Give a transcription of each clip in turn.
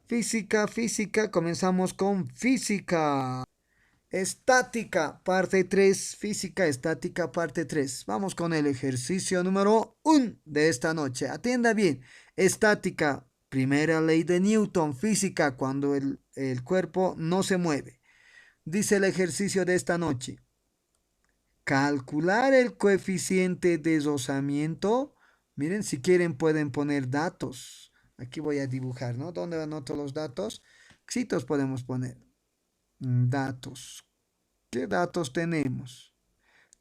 Física, física, comenzamos con física. Estática, parte 3. Física estática, parte 3. Vamos con el ejercicio número 1 de esta noche. Atienda bien. Estática, primera ley de Newton. Física, cuando el cuerpo no se mueve. Dice el ejercicio de esta noche. Calcular el coeficiente de deslizamiento. Miren, si quieren pueden poner datos. Aquí voy a dibujar, ¿no? ¿Dónde anoto los datos? Xitos podemos poner. Datos. ¿Qué datos tenemos?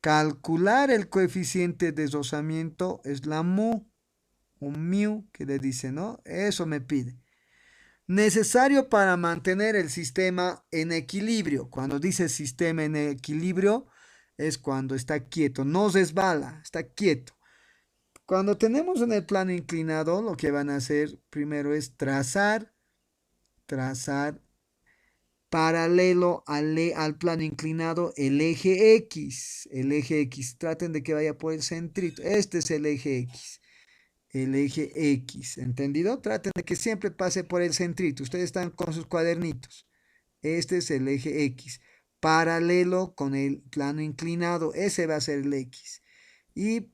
Calcular el coeficiente de deslizamiento es la mu, un mu que le dice, ¿no? Eso me pide. Necesario para mantener el sistema en equilibrio. Cuando dice sistema en equilibrio es cuando está quieto, no resbala, está quieto. Cuando tenemos en el plano inclinado, lo que van a hacer primero es trazar paralelo al plano inclinado el eje X. El eje X, traten de que vaya por el centrito. Este es el eje X. El eje X, ¿entendido? Traten de que siempre pase por el centrito. Ustedes están con sus cuadernitos. Este es el eje X. Paralelo con el plano inclinado. Ese va a ser el X. Y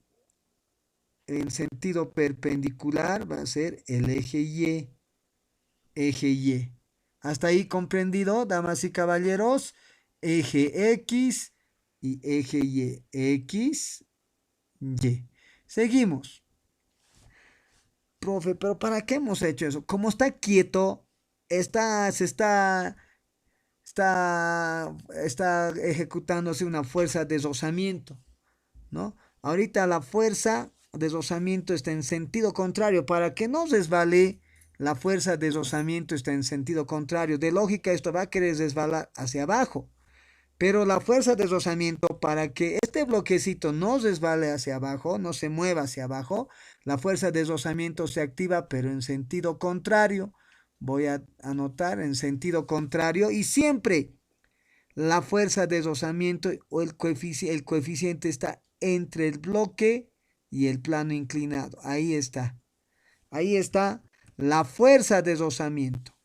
en sentido perpendicular va a ser el eje Y. Eje Y. Hasta ahí comprendido, damas y caballeros. Eje X y eje Y. X, Y. Seguimos. Profe, pero ¿para qué hemos hecho eso? Como está quieto, está ejecutándose una fuerza de deslizamiento, ¿no? Ahorita la fuerza de deslizamiento está en sentido contrario. Para que no resbale, la fuerza de deslizamiento está en sentido contrario. De lógica, esto va a querer resbalar hacia abajo. Pero la fuerza de rozamiento, para que este bloquecito no resbale hacia abajo, no se mueva hacia abajo, la fuerza de rozamiento se activa, pero en sentido contrario. Voy a anotar en sentido contrario y siempre la fuerza de rozamiento o el coeficiente está entre el bloque y el plano inclinado. Ahí está. Ahí está la fuerza de rozamiento.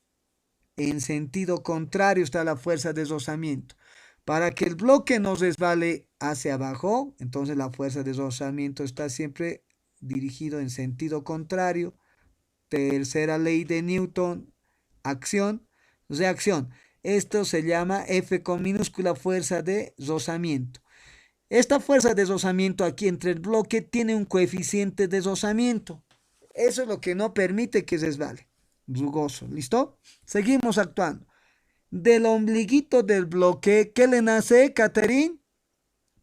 En sentido contrario está la fuerza de deslizamiento. Para que el bloque no resbale hacia abajo, entonces la fuerza de deslizamiento está siempre dirigido en sentido contrario. Tercera ley de Newton, acción, reacción. Esto se llama F con minúscula fuerza de rozamiento. Esta fuerza de deslizamiento aquí entre el bloque tiene un coeficiente de deslizamiento. Eso es lo que no permite que resbale. Rugoso, ¿listo? Seguimos actuando. Del ombliguito del bloque, ¿qué le nace, Catherine?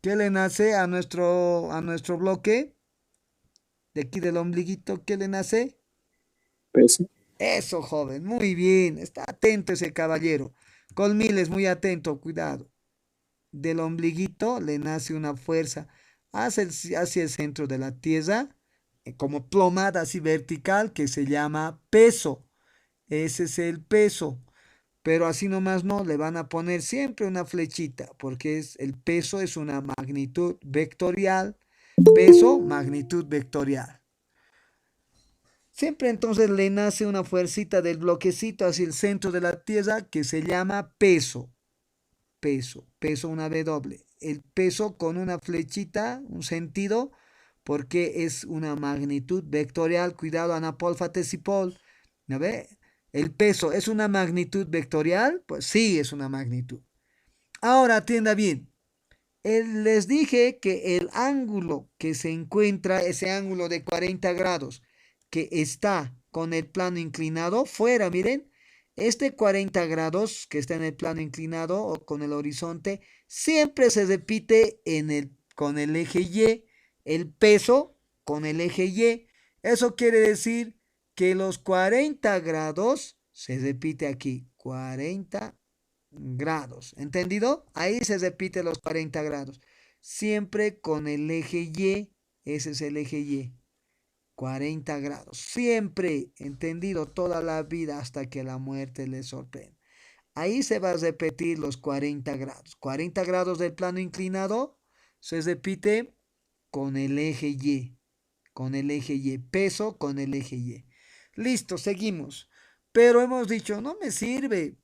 ¿Qué le nace a nuestro bloque? De aquí del ombliguito, ¿qué le nace? Peso. Eso, joven, muy bien. Está atento ese caballero. Colmiles, muy atento, cuidado. Del ombliguito le nace una fuerza hacia el centro de la tierra, como plomada así vertical, que se llama peso. Ese es el peso. Pero así nomás no, le van a poner siempre una flechita, porque el peso es una magnitud vectorial. Peso, magnitud vectorial. Siempre entonces le nace una fuercita del bloquecito hacia el centro de la Tierra que se llama peso. Peso una W. El peso con una flechita, un sentido, porque es una magnitud vectorial. Cuidado, Ana Paul Fatesipol. ¿No ve? El peso es una magnitud vectorial, pues sí es una magnitud. Ahora atienda bien. Les dije que el ángulo que se encuentra, ese ángulo de 40 grados, que está con el plano inclinado fuera, miren, este 40 grados que está en el plano inclinado o con el horizonte, siempre se repite con el eje Y, el peso con el eje Y. Eso quiere decir que los 40 grados se repite aquí, 40 grados. ¿Entendido? Ahí se repite los 40 grados. Siempre con el eje Y. Ese es el eje Y. 40 grados. Siempre. ¿Entendido? Toda la vida hasta que la muerte le sorprenda. Ahí se va a repetir los 40 grados. 40 grados del plano inclinado se repite con el eje Y. Con el eje Y. Peso con el eje Y. Listo, seguimos. Pero hemos dicho, no me sirve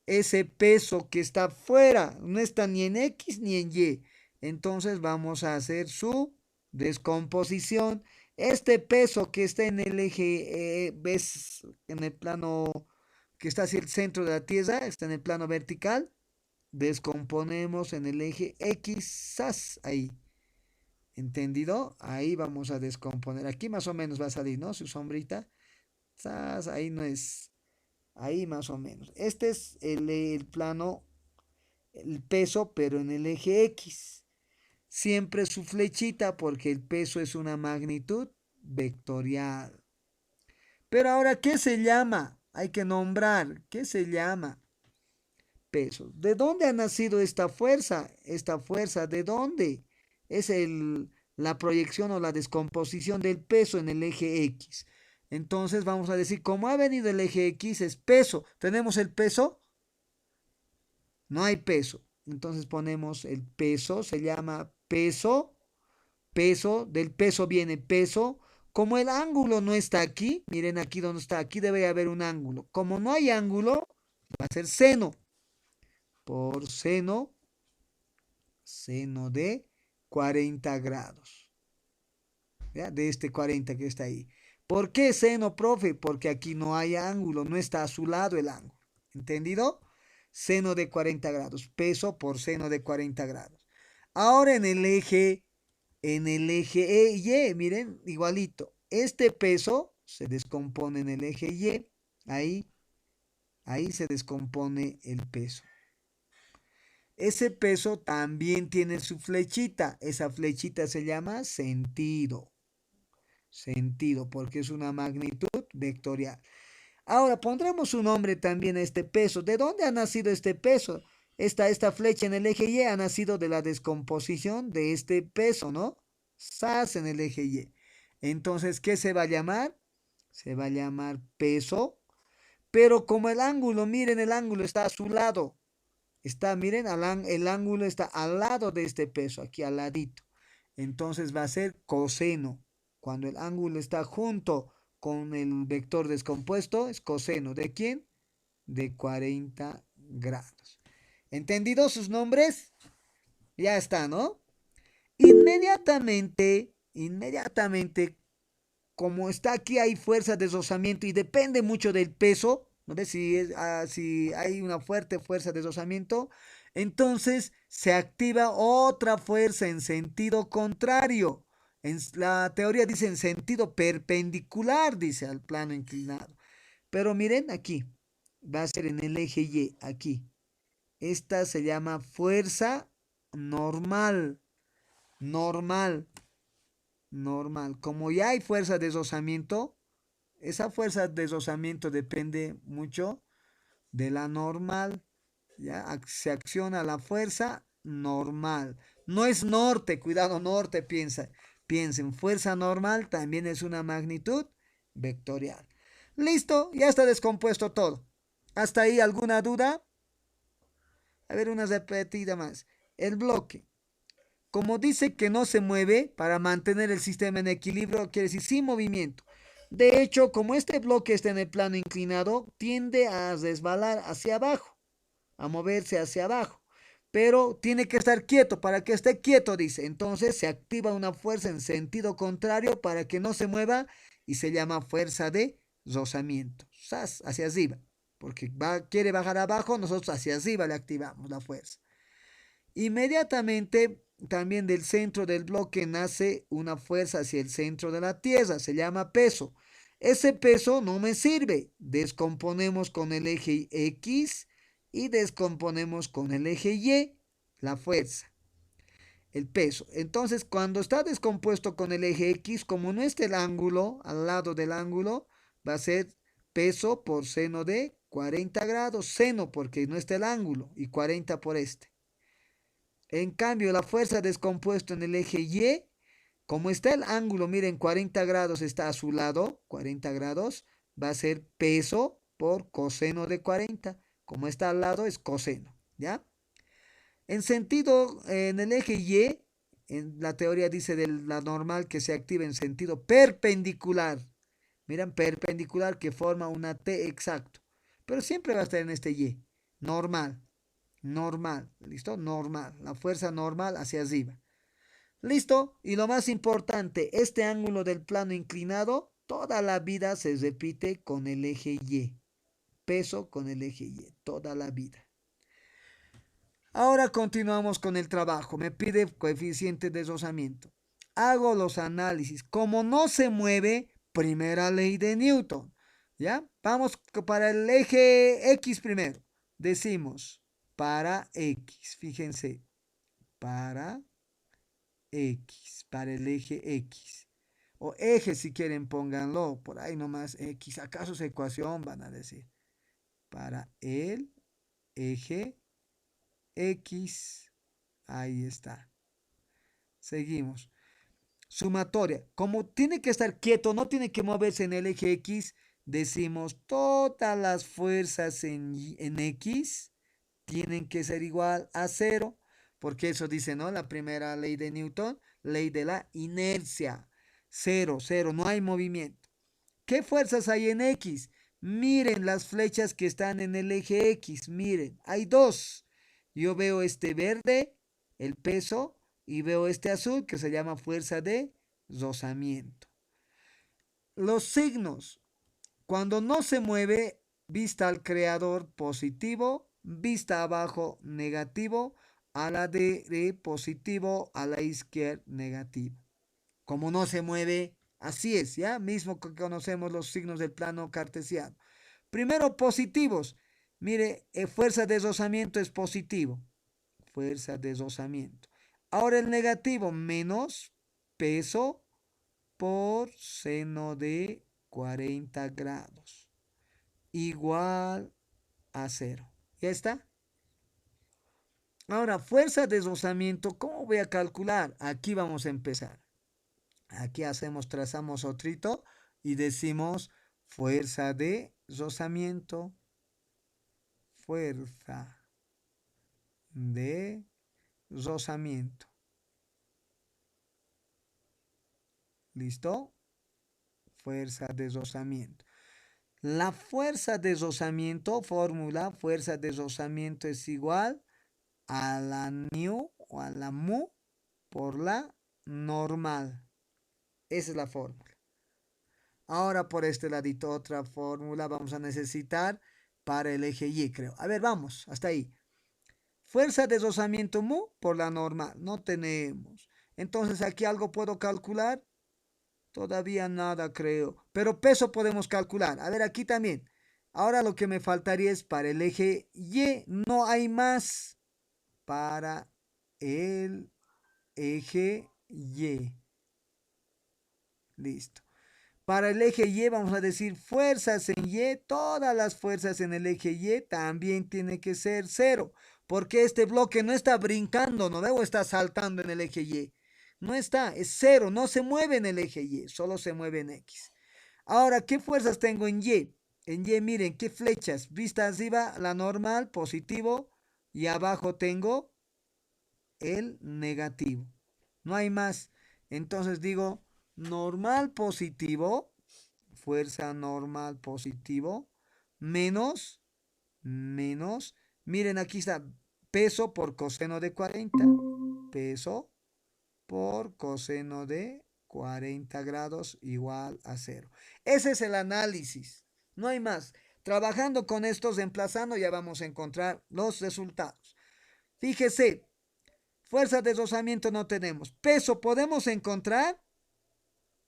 ese peso que está fuera, no está ni en X ni en Y. Entonces vamos a hacer su descomposición. Este peso que está en el eje, ves, en el plano que está hacia el centro de la Tierra, está en el plano vertical, descomponemos en el eje X, ¡zas! Ahí. ¿Entendido? Ahí vamos a descomponer. Aquí más o menos va a salir, ¿no? Su sombrita. ¡Zas! Ahí no es. Ahí más o menos. Este es el plano, el peso, pero en el eje X. Siempre su flechita porque el peso es una magnitud vectorial. Pero ahora, ¿qué se llama? Hay que nombrar. ¿Qué se llama? Peso. ¿De dónde ha nacido esta fuerza? Esta fuerza, ¿de dónde? Es la proyección o la descomposición del peso en el eje X. Entonces vamos a decir, como ha venido el eje X, es peso. ¿Tenemos el peso? No hay peso. Entonces ponemos el peso, se llama peso, peso, del peso viene peso. Como el ángulo no está aquí, miren aquí donde está, aquí debe haber un ángulo. Como no hay ángulo, va a ser seno. Por seno, seno de 40 grados. ¿Ya? De este 40 que está ahí. ¿Por qué seno, profe? Porque aquí no hay ángulo, no está a su lado el ángulo. ¿Entendido? Seno de 40 grados, peso por seno de 40 grados. Ahora en el eje Y, miren, igualito. Este peso se descompone en el eje Y, ahí, ahí se descompone el peso. Ese peso también tiene su flechita, esa flechita se llama sentido, sentido, porque es una magnitud vectorial. Ahora pondremos un nombre también a este peso. ¿De dónde ha nacido este peso? Esta flecha en el eje Y ha nacido de la descomposición de este peso, ¿no? SAS en el eje Y. Entonces, ¿qué se va a llamar? Se va a llamar peso. Pero como el ángulo, miren, el ángulo está a su lado. Está, miren, el ángulo está al lado de este peso, aquí al ladito. Entonces va a ser coseno. Cuando el ángulo está junto con el vector descompuesto, es coseno. ¿De quién? De 40 grados. ¿Entendidos sus nombres? Ya está, ¿no? Inmediatamente, como está aquí, hay fuerza de deslizamiento y depende mucho del peso, ¿no ves? Si hay una fuerte fuerza de deslizamiento, entonces se activa otra fuerza en sentido contrario. La teoría dice en sentido perpendicular, dice al plano inclinado. Pero miren aquí, va a ser en el eje Y, aquí. Esta se llama fuerza normal, normal, normal. Como ya hay fuerza de deslizamiento, esa fuerza de deslizamiento depende mucho de la normal. ¿Ya? Se acciona la fuerza normal. No es norte, cuidado, norte, piensen. Fuerza normal también es una magnitud vectorial. Listo, ya está descompuesto todo. ¿Hasta ahí alguna duda? A ver, una repetida más. El bloque. Como dice que no se mueve para mantener el sistema en equilibrio, quiere decir sin movimiento. De hecho, como este bloque está en el plano inclinado, tiende a resbalar hacia abajo, a moverse hacia abajo. Pero tiene que estar quieto, para que esté quieto, dice. Entonces se activa una fuerza en sentido contrario para que no se mueva y se llama fuerza de rozamiento. ¡Zas! Hacia arriba. Porque quiere bajar abajo, nosotros hacia arriba le activamos la fuerza. Inmediatamente también del centro del bloque nace una fuerza hacia el centro de la Tierra, se llama peso. Ese peso no me sirve. Descomponemos con el eje X y descomponemos con el eje Y la fuerza, el peso. Entonces, cuando está descompuesto con el eje X, como no está el ángulo, al lado del ángulo, va a ser peso por seno de 40 grados, seno porque no está el ángulo y 40 por este. En cambio, la fuerza descompuesta en el eje Y, como está el ángulo, miren, 40 grados está a su lado, 40 grados, va a ser peso por coseno de 40. Como está al lado, es coseno, ¿ya? En sentido, en el eje Y, en la teoría dice de la normal que se activa en sentido perpendicular. Miren, perpendicular que forma una T exacto. Pero siempre va a estar en este Y. Normal. Normal. ¿Listo? Normal. La fuerza normal hacia arriba. ¿Listo? Y lo más importante, este ángulo del plano inclinado toda la vida se repite con el eje Y. Peso con el eje Y. Toda la vida. Ahora continuamos con el trabajo. Me pide coeficiente de rozamiento. Hago los análisis. Como no se mueve, primera ley de Newton. ¿Ya? Vamos para el eje X primero. Decimos para X. Fíjense. Para X. Para el eje X. O eje si quieren pónganlo. Por ahí nomás X. ¿Acaso es ecuación? Van a decir. Para el eje X. Ahí está. Seguimos. Sumatoria. Como tiene que estar quieto, no tiene que moverse en el eje X, decimos todas las fuerzas en X tienen que ser igual a cero, porque eso dice, ¿no? La primera ley de Newton, ley de la inercia. Cero, cero, no hay movimiento. ¿Qué fuerzas hay en X? Miren las flechas que están en el eje X. Miren, hay dos. Yo veo este verde, el peso, y veo este azul que se llama fuerza de rozamiento. Los signos. Cuando no se mueve, vista al creador positivo, vista abajo negativo, a la de positivo, a la izquierda negativo. Como no se mueve, así es, ¿ya? Mismo que conocemos los signos del plano cartesiano. Primero, positivos. Mire, fuerza de rozamiento es positivo. Fuerza de rozamiento. Ahora el negativo, menos peso por seno de 40 grados. Igual a cero. ¿Ya está? Ahora, fuerza de rozamiento, ¿cómo voy a calcular? Aquí vamos a empezar. Aquí hacemos, trazamos otrito y decimos fuerza de rozamiento, fuerza de rozamiento. ¿Listo? Fuerza de rozamiento. La fuerza de rozamiento, fórmula, fuerza de rozamiento es igual a la nu o a la mu por la normal. Esa es la fórmula. Ahora por este ladito otra fórmula vamos a necesitar para el eje Y, creo. A ver, vamos, hasta ahí. Fuerza de rozamiento mu por la normal. No tenemos. Entonces aquí algo puedo calcular. Todavía nada creo. Pero peso podemos calcular. A ver, aquí también. Ahora lo que me faltaría es para el eje Y. No hay más para el eje Y. Listo. Para el eje Y vamos a decir fuerzas en Y, todas las fuerzas en el eje Y también tiene que ser cero, porque este bloque no está brincando, no debo estar saltando en el eje Y. No está, es cero, no se mueve en el eje Y, solo se mueve en X. Ahora, ¿qué fuerzas tengo en Y? En Y, miren, ¿qué flechas? Vista arriba, la normal, positivo, y abajo tengo el negativo. No hay más. Entonces digo, normal positivo, fuerza normal positivo, menos, menos, miren aquí está, peso por coseno de 40, peso por coseno de 40 grados igual a cero. Ese es el análisis, no hay más. Trabajando con estos, emplazando, ya vamos a encontrar los resultados. Fíjese, fuerza de rozamiento no tenemos. Peso podemos encontrar.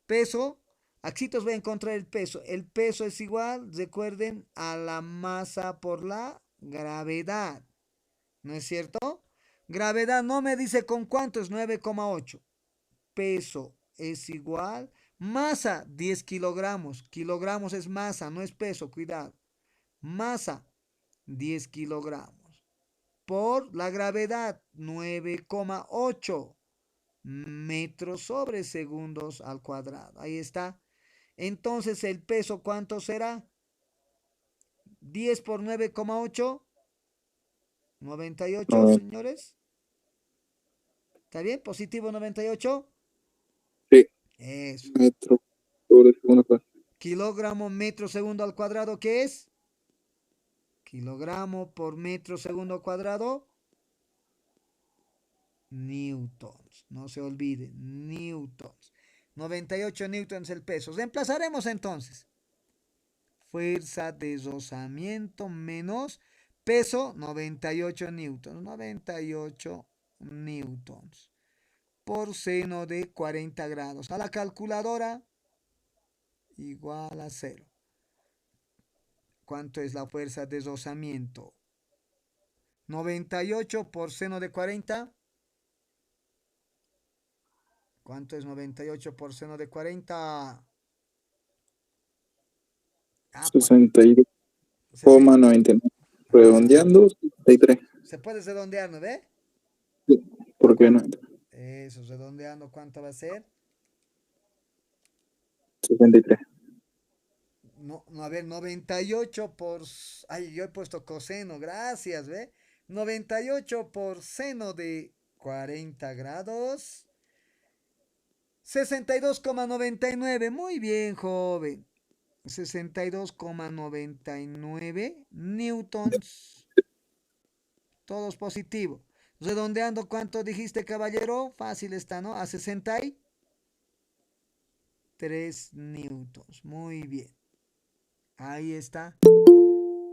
Peso. Aquí os voy a encontrar el peso. El peso es igual, recuerden, a la masa por la gravedad. ¿No es cierto? Gravedad no me dice con cuánto es 9,8. Peso es igual. Masa 10 kilogramos. Kilogramos es masa, no es peso, cuidado. Masa 10 kilogramos. Por la gravedad 9,8 metros sobre segundos al cuadrado. Ahí está. Entonces el peso, ¿cuánto será? 10 por 9,8. 98, No, señores. ¿Está bien? Positivo 98. sí, Eso. metro sobre segundo. Kilogramo metro segundo al cuadrado, ¿qué es? Kilogramo por metro segundo cuadrado, newtons. No se olvide, newtons. 98 newtons el peso. Reemplazaremos entonces. Fuerza de rozamiento menos peso, 98 newtons. 98 newtons. Por seno de 40 grados. A la calculadora, igual a 0. ¿Cuánto es la fuerza de rozamiento? 98 por seno de 40. ¿Cuánto es 98 por seno de 40? Ah, pues. 62,99. Ah, Redondeando, 63. se puede redondear, ¿no ve? Sí, ¿por qué no? Eso, redondeando, ¿cuánto va a ser? 63. No, no, a ver, 98 por... Ay, yo he puesto coseno, gracias, ¿ve? 98 por seno de 40 grados. 62,99. Muy bien, joven. 62,99 newtons. Todos positivos. Redondeando, ¿cuánto dijiste, caballero? Fácil está, ¿no? A 63 newtons. Muy bien. Ahí está.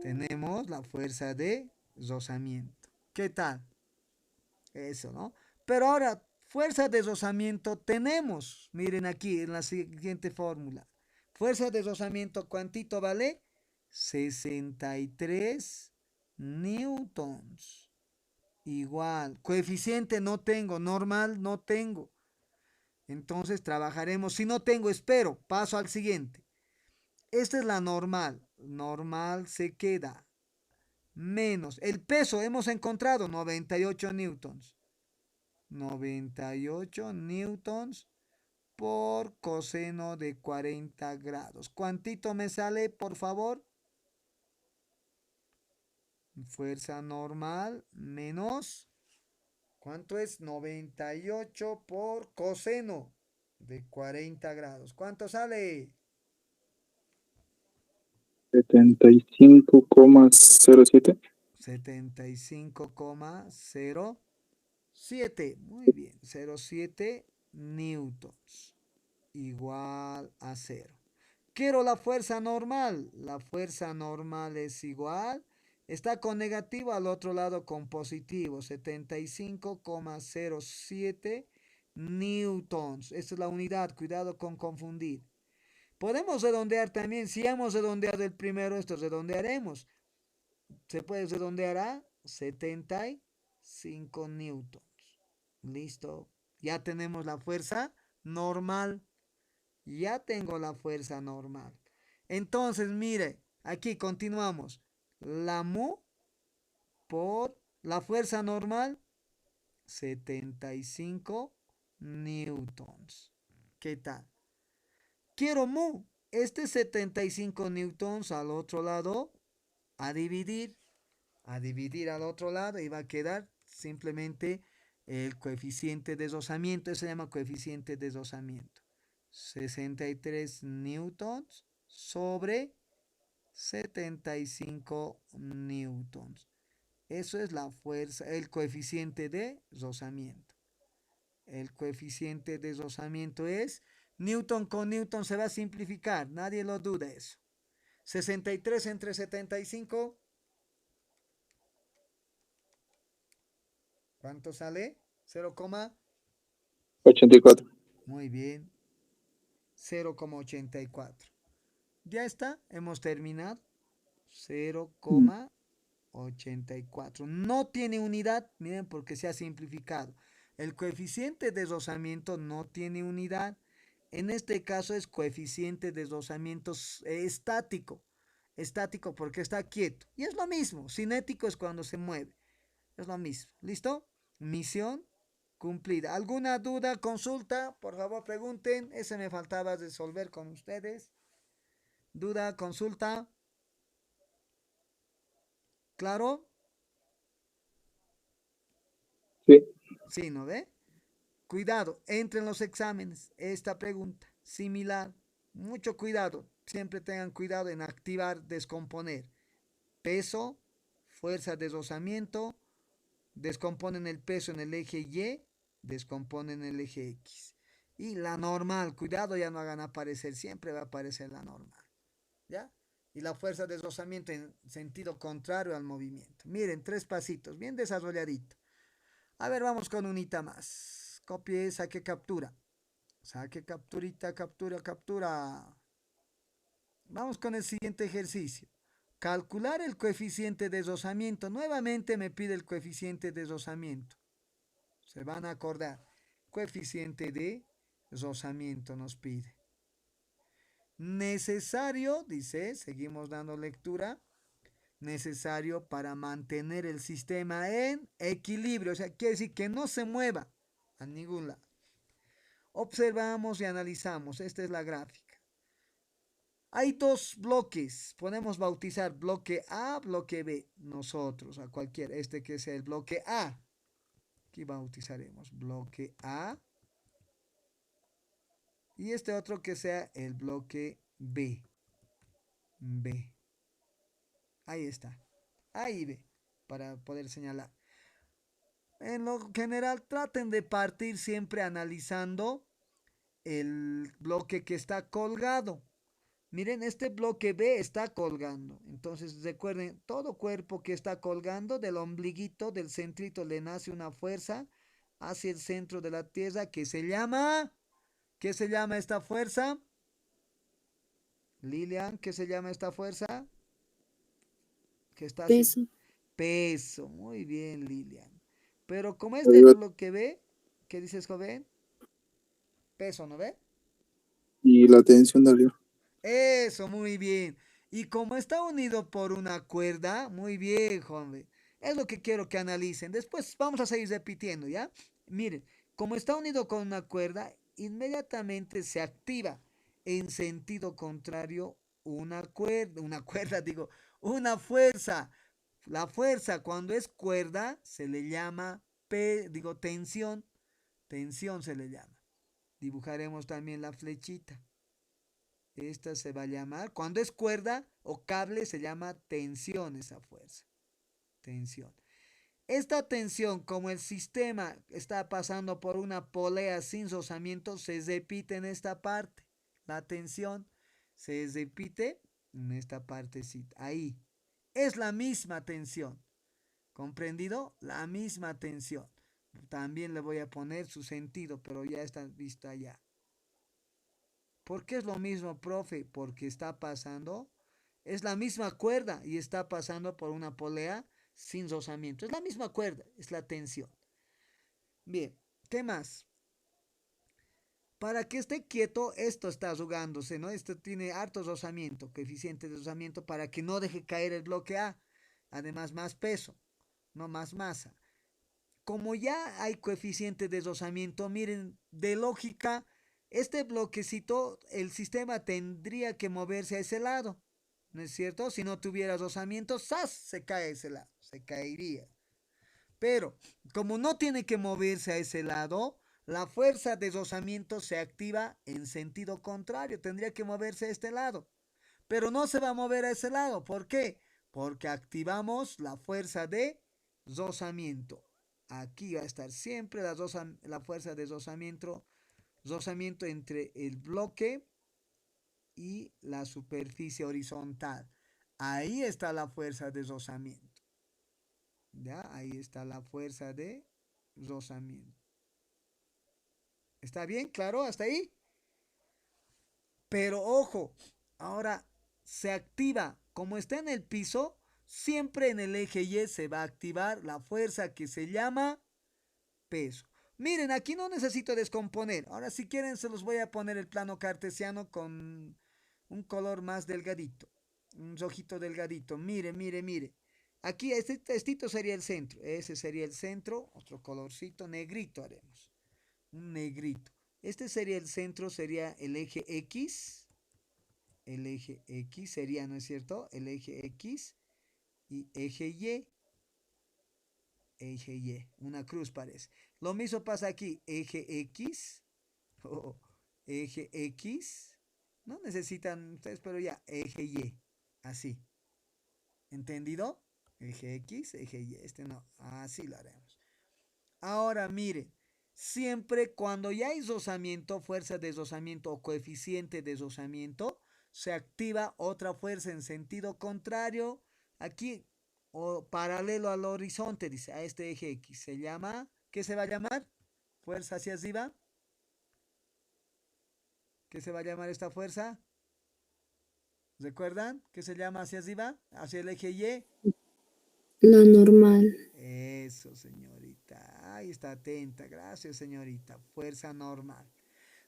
Tenemos la fuerza de rozamiento. ¿Qué tal? Eso, ¿no? Pero ahora, fuerza de rozamiento tenemos. Miren aquí en la siguiente fórmula. Fuerza de rozamiento, ¿cuántito vale? 63 newtons. Igual. Coeficiente no tengo. Normal no tengo. Entonces trabajaremos. Si no tengo, espero. Paso al siguiente. Esta es la normal. Normal se queda. Menos. El peso hemos encontrado 98 newtons. 98 newtons por coseno de 40 grados. ¿Cuántito me sale, por favor? Fuerza normal menos. ¿Cuánto es? 98 por coseno de 40 grados. ¿Cuánto sale? 75,07. 75,07. Muy bien. 0,7 newtons. Igual a 0. Quiero la fuerza normal. La fuerza normal es igual. Está con negativo, al otro lado con positivo. 75,07 newtons. Esta es la unidad. Cuidado con confundir. Podemos redondear también. Si hemos redondeado el primero, esto redondearemos. Se puede redondear a 75 newtons. Listo. Ya tenemos la fuerza normal. Ya tengo la fuerza normal. Entonces, mire, aquí continuamos. La mu por la fuerza normal, 75 newtons. ¿Qué tal? Quiero mu. Este 75 newtons al otro lado, a dividir. A dividir al otro lado y va a quedar simplemente el coeficiente de rozamiento. Eso se llama coeficiente de rozamiento. 63 newtons sobre 75 newtons. Eso es la fuerza, el coeficiente de rozamiento. El coeficiente de rozamiento es newton con newton se va a simplificar, nadie lo duda eso. 63 entre 75, ¿cuánto sale? 0, 84. muy bien, 0,84. Ya está, hemos terminado. 0,84. No tiene unidad, miren, porque se ha simplificado. El coeficiente de rozamiento no tiene unidad. En este caso es coeficiente de rozamiento estático. Estático porque está quieto. Y es lo mismo. Cinético es cuando se mueve. Es lo mismo. ¿Listo? Misión cumplida. ¿Alguna duda, consulta? Por favor, pregunten. Ese me faltaba resolver con ustedes. ¿Duda, consulta? ¿Claro? Sí. Sí, ¿no ve? Cuidado, entre en los exámenes esta pregunta, similar. Mucho cuidado. Siempre tengan cuidado en activar, descomponer. Peso, fuerza de rozamiento, descomponen el peso en el eje Y, descomponen el eje X. Y la normal, cuidado, ya no hagan aparecer, siempre va a aparecer la normal. ¿Ya? Y la fuerza de rozamiento en sentido contrario al movimiento. Miren, 3 pasitos, bien desarrolladito. A ver, vamos con unita más. Copie, saque, captura. Saque, capturita, captura, captura. Vamos con el siguiente ejercicio. Calcular el coeficiente de rozamiento. Nuevamente me pide el coeficiente de rozamiento. Se van a acordar. Coeficiente de rozamiento nos pide. Necesario, dice, seguimos dando lectura. Necesario para mantener el sistema en equilibrio. O sea, quiere decir que no se mueva a ningún lado. Observamos y analizamos. Esta es la gráfica. Hay 2 bloques. Podemos bautizar bloque A, bloque B. Nosotros, a cualquiera. Este que sea el bloque A. Aquí bautizaremos bloque A. Y este otro que sea el bloque B. B. Ahí está. Ahí B. Para poder señalar. En lo general, traten de partir siempre analizando el bloque que está colgado. Miren, este bloque B está colgando. Entonces recuerden, todo cuerpo que está colgando del ombliguito, del centrito, le nace una fuerza hacia el centro de la Tierra que se llama... ¿Qué se llama esta fuerza? Lilian, ¿qué se llama esta fuerza? Que está hacia... Peso. Peso. Muy bien, Lilian. Pero como es del Ayuda. bloque B, ¿qué dices, joven? Peso, ¿no ve? Y la tensión de arriba. Eso, muy bien. Y como está unido por una cuerda, muy bien, joven. Es lo que quiero que analicen. Después vamos a seguir repitiendo, ¿ya? Miren, como está unido con una cuerda, inmediatamente se activa en sentido contrario una cuerda, digo, una fuerza. La fuerza cuando es cuerda se le llama, tensión. Tensión se le llama. Dibujaremos también la flechita. Esta se va a llamar, cuando es cuerda o cable, se llama tensión esa fuerza. Tensión. Esta tensión, como el sistema está pasando por una polea sin rozamiento, se repite en esta parte. La tensión se repite en esta partecita. Ahí. Es la misma tensión. ¿Comprendido? La misma tensión. También le voy a poner su sentido, pero ya está visto allá. ¿Por qué es lo mismo, profe? Porque está pasando, es la misma cuerda y está pasando por una polea sin rozamiento. Es la misma cuerda, es la tensión. Bien, ¿qué más? Para que esté quieto, esto está arrugándose, ¿no? Esto tiene harto rozamiento, coeficiente de rozamiento, para que no deje caer el bloque A. Además, más peso, no más masa. Como ya hay coeficiente de rozamiento, miren, de lógica, este bloquecito, el sistema tendría que moverse a ese lado, ¿no es cierto? Si no tuviera rozamiento, ¡zas! Se cae a ese lado, se caería. Pero, como no tiene que moverse a ese lado, la fuerza de rozamiento se activa en sentido contrario, tendría que moverse a este lado. Pero no se va a mover a ese lado, ¿por qué? Porque activamos la fuerza de rozamiento. Aquí va a estar siempre la fuerza de rozamiento entre el bloque y la superficie horizontal. Ahí está la fuerza de rozamiento. ¿Ya? Ahí está la fuerza de rozamiento. ¿Está bien? ¿Claro? ¿Hasta ahí? Pero ojo, ahora se activa, como está en el piso, siempre en el eje Y se va a activar la fuerza que se llama peso. Miren, aquí no necesito descomponer. Ahora si quieren se los voy a poner el plano cartesiano con un color más delgadito. Un rojito delgadito. Mire, mire, mire. Aquí estito sería el centro. Ese sería el centro. Otro colorcito negrito haremos. Un negrito. Este sería el centro, sería el eje X. El eje X sería, ¿no es cierto? El eje X y eje Y. Eje Y, una cruz parece. Lo mismo pasa aquí, eje X, oh, eje X No necesitan ustedes, pero ya, eje Y, así. ¿Entendido? Eje X, eje Y, este no, así lo haremos. Ahora mire, siempre cuando ya hay deslizamiento, fuerza de deslizamiento o coeficiente de deslizamiento, se activa otra fuerza en sentido contrario, aquí, o paralelo al horizonte, dice, a este eje X. Se llama, ¿qué se va a llamar? Fuerza hacia arriba. ¿Qué se va a llamar esta fuerza? ¿Recuerdan? ¿Qué se llama hacia arriba? Hacia el eje Y. La normal. Eso, señorita. Ahí está atenta. Gracias, señorita. Fuerza normal.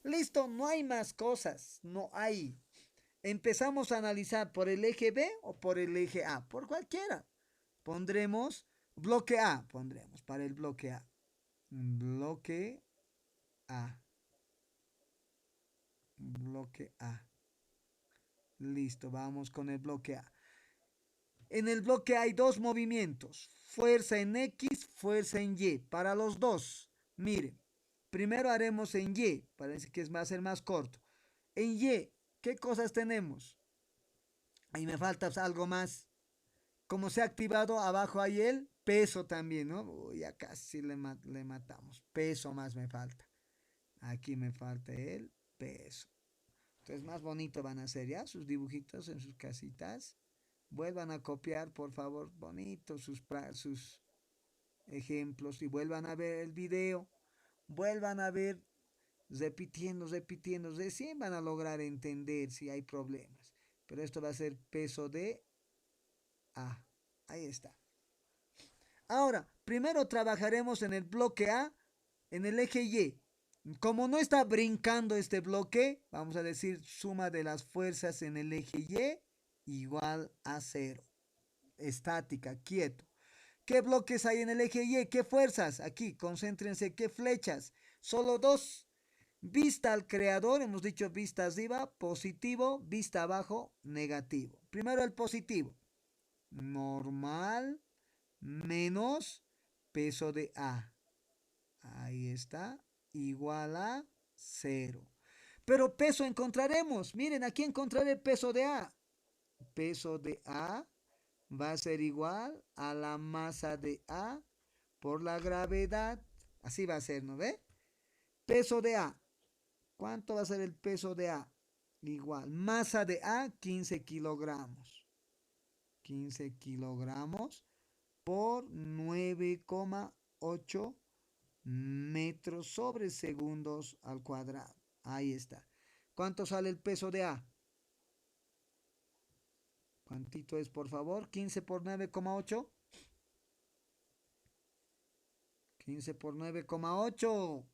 Listo, no hay más cosas. No hay. Empezamos a analizar por el eje B o por el eje A. Por cualquiera. Pondremos bloque A. Pondremos para el bloque A. Bloque A. Bloque A. Listo, vamos con el bloque A. En el bloque hay dos movimientos, fuerza en X, fuerza en Y, para los dos. Miren, primero haremos en Y, parece que va a ser más corto. En Y, ¿qué cosas tenemos? Ahí me falta algo más. Como se ha activado, abajo hay el peso también, ¿no? Uy, ya casi le matamos. Peso más me falta. Aquí me falta el peso. Entonces más bonito van a ser ya sus dibujitos en sus casitas. Vuelvan a copiar, por favor, bonito sus ejemplos y vuelvan a ver el video. Vuelvan a ver repitiendo, repitiendo. Recién van a lograr entender si hay problemas. Pero esto va a ser peso de A. Ahí está. Ahora, primero trabajaremos en el bloque A, en el eje Y. Como no está brincando este bloque, vamos a decir suma de las fuerzas en el eje Y igual a 0. Estática, quieto. ¿Qué bloques hay en el eje Y? ¿Qué fuerzas? Aquí, concéntrense, ¿qué flechas? Solo dos. Vista al creador, hemos dicho vista arriba, positivo, vista abajo, negativo. Primero el positivo. Normal menos peso de A. Ahí está, igual a 0. Pero peso encontraremos. Miren, aquí encontraré peso de A. Peso de A va a ser igual a la masa de A por la gravedad. Así va a ser, ¿no ve? Peso de A. ¿Cuánto va a ser el peso de A? Igual. Masa de A, 15 kilogramos. 15 kilogramos por 9,8 metros sobre segundos al cuadrado. Ahí está. ¿Cuánto sale el peso de A? ¿Cuántito es, por favor? 15 por 9,8. 15 por 9,8.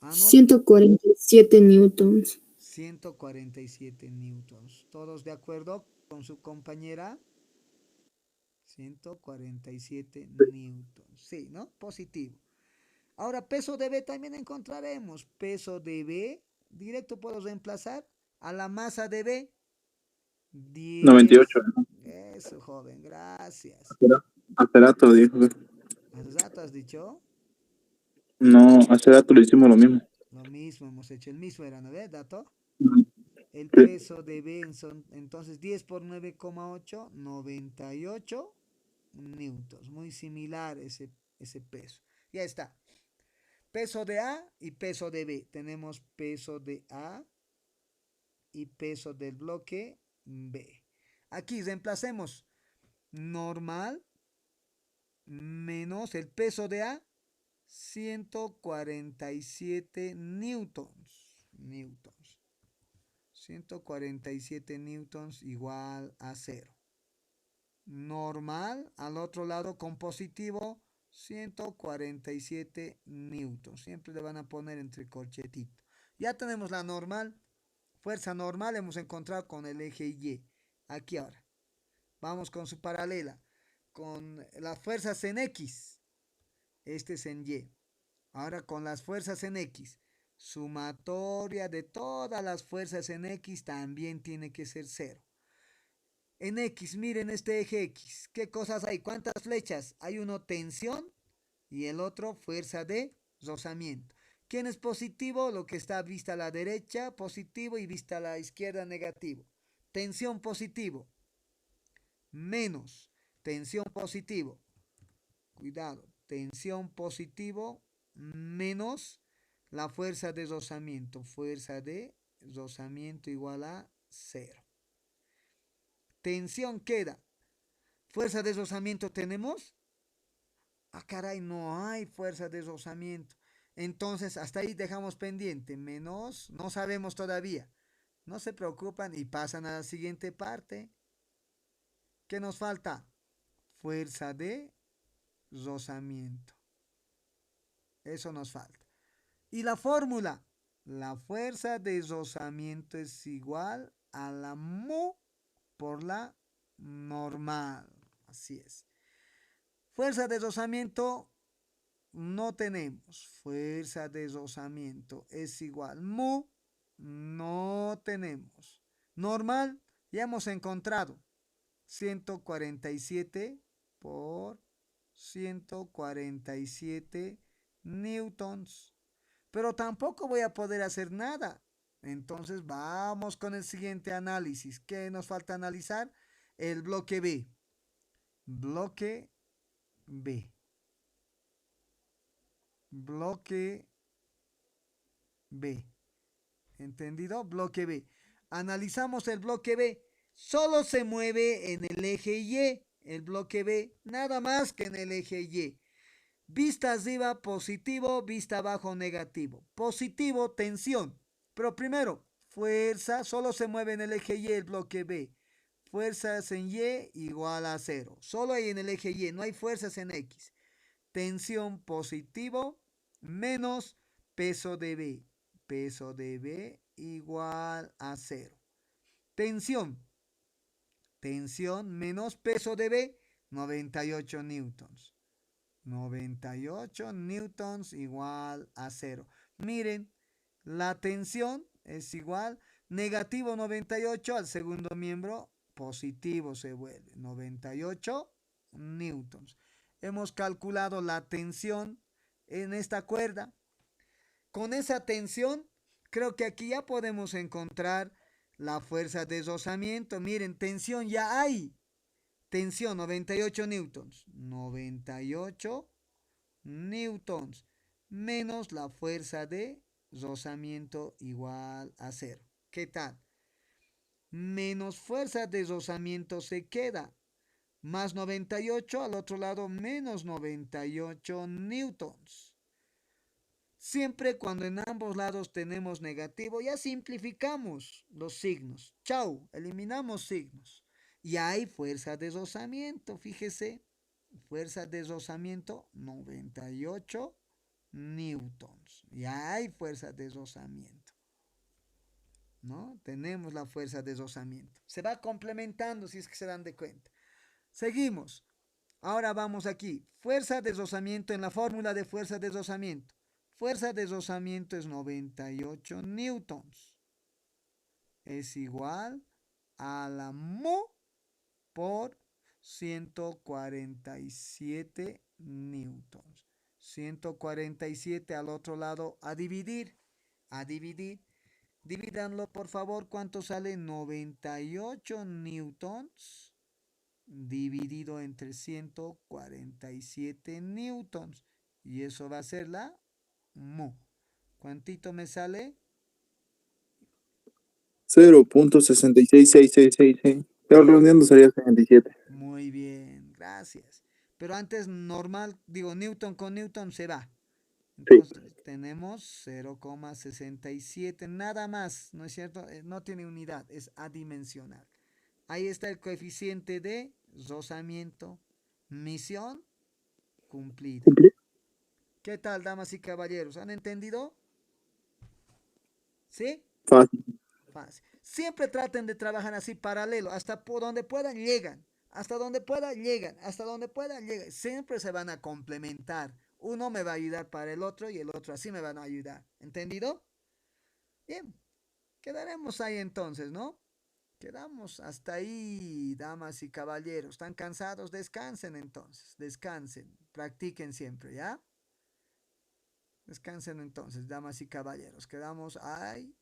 Ah, no. 147 newtons. 147 newtons. ¿Todos de acuerdo con su compañera? 147 newtons. Sí, ¿no? Positivo. Ahora, peso de B también encontraremos. Peso de B, directo puedo reemplazar a la masa de B. 98. 10. Eso, joven, gracias. Hace rato dijo. ¿Hace rato has dicho? No, hace rato lo hicimos lo mismo. Lo mismo, hemos hecho el mismo, era, ¿no ves, dato? Ujú. El Sí. peso de B son entonces 10 por 9,8, 98 newtons. Muy similar ese peso. Ya está. Peso de A y peso de B. Tenemos peso de A y peso del bloque B. Aquí reemplacemos normal menos el peso de A, 147 newtons. 147 newtons igual a 0. Normal, al otro lado con positivo, 147 newtons. Siempre le van a poner entre corchetito. Ya tenemos la normal. Fuerza normal hemos encontrado con el eje Y. Aquí ahora. Vamos con su paralela. Con las fuerzas en X. Este es en Y. Ahora con las fuerzas en X. Sumatoria de todas las fuerzas en X también tiene que ser 0. En X, miren este eje X. ¿Qué cosas hay? ¿Cuántas flechas? Hay uno tensión y el otro fuerza de rozamiento. ¿Quién es positivo? Lo que está vista a la derecha, positivo, y vista a la izquierda, negativo. Tensión positivo, menos tensión positivo. Cuidado, tensión positivo menos la fuerza de rozamiento. Fuerza de rozamiento igual a 0. Tensión queda. Fuerza de rozamiento tenemos. Ah, caray, no hay fuerza de rozamiento. Entonces, hasta ahí dejamos pendiente. Menos, no sabemos todavía. No se preocupan y pasan a la siguiente parte. ¿Qué nos falta? Fuerza de rozamiento. Eso nos falta. Y la fórmula. La fuerza de rozamiento es igual a la mu por la normal. Así es. Fuerza de rozamiento no tenemos. Fuerza de rozamiento es igual. Mu no tenemos. Normal ya hemos encontrado. 147 por 147 newtons. Pero tampoco voy a poder hacer nada. Entonces vamos con el siguiente análisis. ¿Qué nos falta analizar? El bloque B. Bloque B. Bloque B. ¿Entendido? Bloque B. Analizamos el bloque B. Solo se mueve en el eje Y. El bloque B, nada más que en el eje Y. Vista arriba, positivo. Vista abajo, negativo. Positivo, tensión. Pero primero, fuerza. Solo se mueve en el eje Y el bloque B. Fuerzas en Y igual a 0. Solo hay en el eje Y. No hay fuerzas en X. Tensión positivo menos peso de B. Peso de B igual a 0. Tensión. Tensión menos peso de B, 98 newtons. 98 newtons igual a 0. Miren, la tensión es igual, negativo 98 al segundo miembro, positivo se vuelve, 98 newtons. Hemos calculado la tensión en esta cuerda. Con esa tensión, creo que aquí ya podemos encontrar la fuerza de rozamiento. Miren, tensión ya hay. Tensión 98 newtons. 98 newtons. Menos la fuerza de rozamiento igual a 0. ¿Qué tal? Menos fuerza de rozamiento se queda. Más 98 al otro lado menos 98 newtons. Siempre cuando en ambos lados tenemos negativo, ya simplificamos los signos. Chau, eliminamos signos. Y hay fuerza de rozamiento, fíjese. Fuerza de rozamiento 98 newtons. Ya hay fuerza de rozamiento. ¿No? Tenemos la fuerza de rozamiento. Se va complementando si es que se dan de cuenta. Seguimos. Ahora vamos aquí. Fuerza de rozamiento en la fórmula de fuerza de rozamiento. Fuerza de rozamiento es 98 newtons. Es igual a la mu por 147 newtons. 147 al otro lado a dividir. A dividir. Divídanlo por favor. ¿Cuánto sale? 98 newtons dividido entre 147 newtons. Y eso va a ser la mu. ¿Cuántito me sale? 0.66666. Pero redondeando sería 67. Muy bien, gracias. Pero antes normal, digo, Newton con Newton se va. Sí. Entonces tenemos 0,67, nada más, ¿no es cierto? No tiene unidad, es adimensional. Ahí está el coeficiente de rozamiento. Misión cumplida. ¿Cumplí? ¿Qué tal, damas y caballeros? ¿Han entendido? ¿Sí? Fácil. Fácil. Siempre traten de trabajar así paralelo, hasta por donde puedan llegan, hasta donde puedan llegan, hasta donde puedan llegan. Siempre se van a complementar. Uno me va a ayudar para el otro y el otro así me van a ayudar. ¿Entendido? Bien, quedaremos ahí entonces, ¿no? Quedamos hasta ahí, damas y caballeros. ¿Están cansados? Descansen entonces, descansen, practiquen siempre, ¿ya? Descansen entonces, damas y caballeros. Quedamos ahí.